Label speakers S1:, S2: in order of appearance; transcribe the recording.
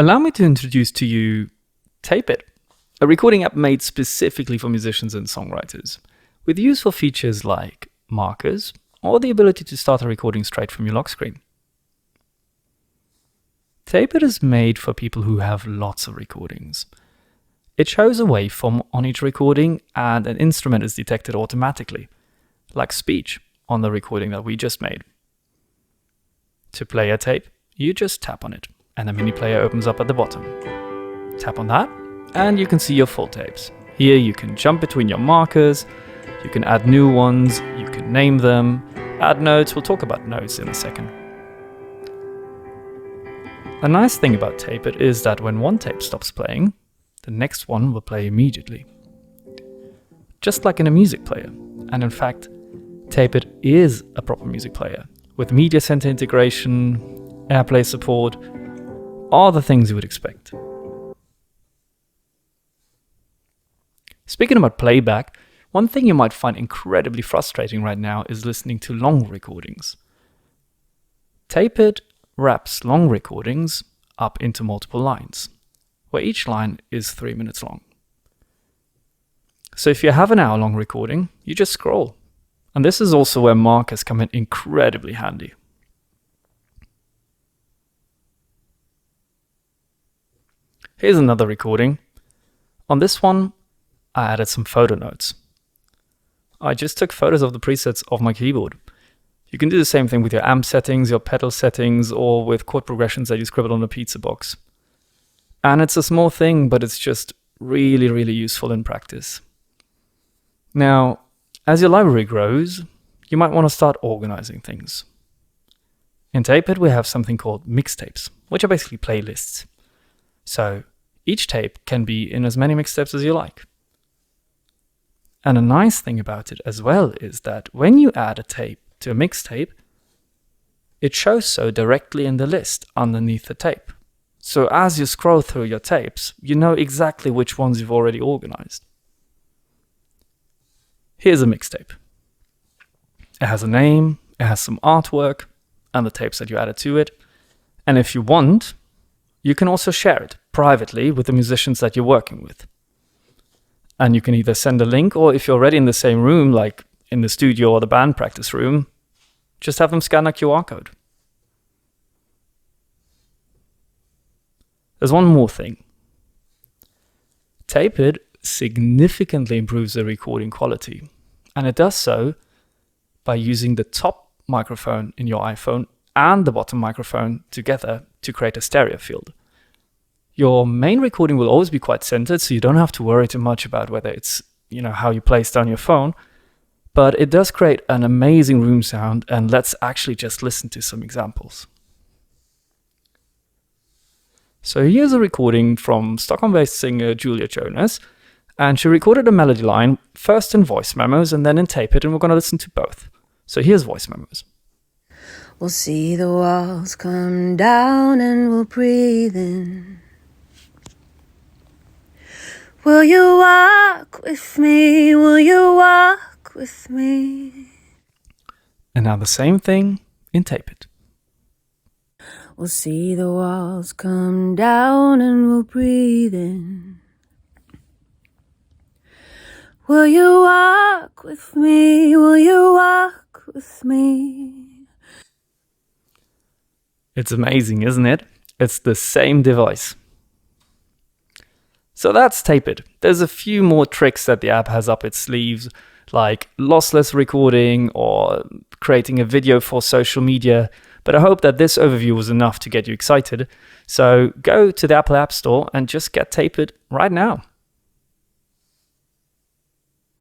S1: Allow me to introduce to you Tape.it, a recording app made specifically for musicians and songwriters, with useful features like markers or the ability to start a recording straight from your lock screen. Tape.it is made for people who have lots of recordings. It shows a waveform on each recording and an instrument is detected automatically, like speech on the recording that we just made. To play a tape, you just tap on it and a mini player opens up at the bottom. Tap on that and you can see your full tapes. Here you can jump between your markers, you can add new ones, you can name them, add notes. We'll talk about notes in a second. A nice thing about Tape.it is that when one tape stops playing, the next one will play immediately. Just like in a music player. And in fact, Tape.it is a proper music player, with media center integration, AirPlay support, all the things you would expect. Speaking about playback, one thing you might find incredibly frustrating right now is listening to long recordings. Tape.it wraps long recordings up into multiple lines, where each line is 3 minutes long. So if you have an hour-long recording, you just scroll. And this is also where markers come in incredibly handy. Here's another recording. On this one, I added some photo notes. I just took photos of the presets of my keyboard. You can do the same thing with your amp settings, your pedal settings, or with chord progressions that you scribbled on a pizza box. And it's a small thing, but it's just really, really useful in practice. Now, as your library grows, you might want to start organizing things. In Tape.it, we have something called mixtapes, which are basically playlists. So each tape can be in as many mixtapes as you like. And a nice thing about it as well is that when you add a tape to a mixtape, it shows so directly in the list underneath the tape. So as you scroll through your tapes, you know exactly which ones you've already organized. Here's a mixtape. It has a name, it has some artwork, and the tapes that you added to it. And if you want, you can also share it privately with the musicians that you're working with. And you can either send a link, or if you're already in the same room, like in the studio or the band practice room, just have them scan a QR code. There's one more thing. Tape.it significantly improves the recording quality, and it does so by using the top microphone in your iPhone and the bottom microphone together to create a stereo field. Your main recording will always be quite centered, so you don't have to worry too much about whether it's, how you place down your phone, but it does create an amazing room sound, and let's actually just listen to some examples. So here's a recording from Stockholm-based singer Julia Jonas, and she recorded a melody line first in voice memos and then in Tape.it, and we're going to listen to both. So here's voice memos.
S2: We'll see the walls come down and we'll breathe in. Will you walk with me? Will you walk with me?
S1: And now the same thing in Tape.it.
S2: We'll see the walls come down and we'll breathe in. Will you walk with me? Will you walk with me?
S1: It's amazing, isn't it? It's the same device. So that's Tape.it. There's a few more tricks that the app has up its sleeves, like lossless recording or creating a video for social media. But I hope that this overview was enough to get you excited. So go to the Apple App Store and just get Tape.it right now.